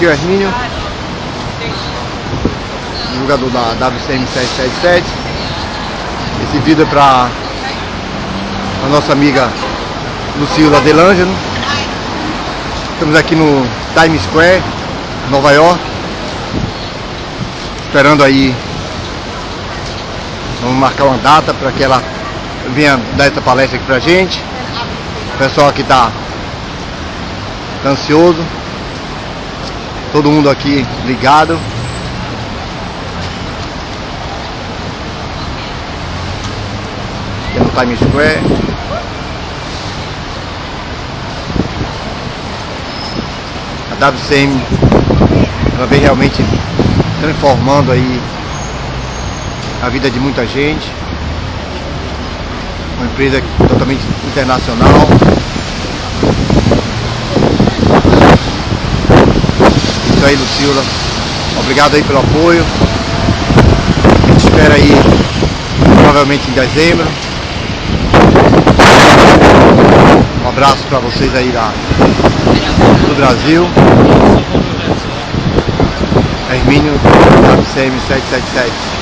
aqui o Hermínio, jogador da WCM 777. Esse vídeo é para a nossa amiga Lucila Delângelo. Estamos aqui no Times Square, Nova York, esperando aí. Vamos marcar uma data para que ela venha dar essa palestra aqui pra gente. O pessoal aqui tá ansioso, todo mundo aqui ligado. Aqui no Times Square. A WCM, ela vem realmente transformando aí a vida de muita gente. Uma empresa totalmente internacional. Isso aí, Lucila. Obrigado aí pelo apoio. A gente espera aí provavelmente em dezembro. Um abraço para vocês aí do Brasil. Hermínio, WCM 777.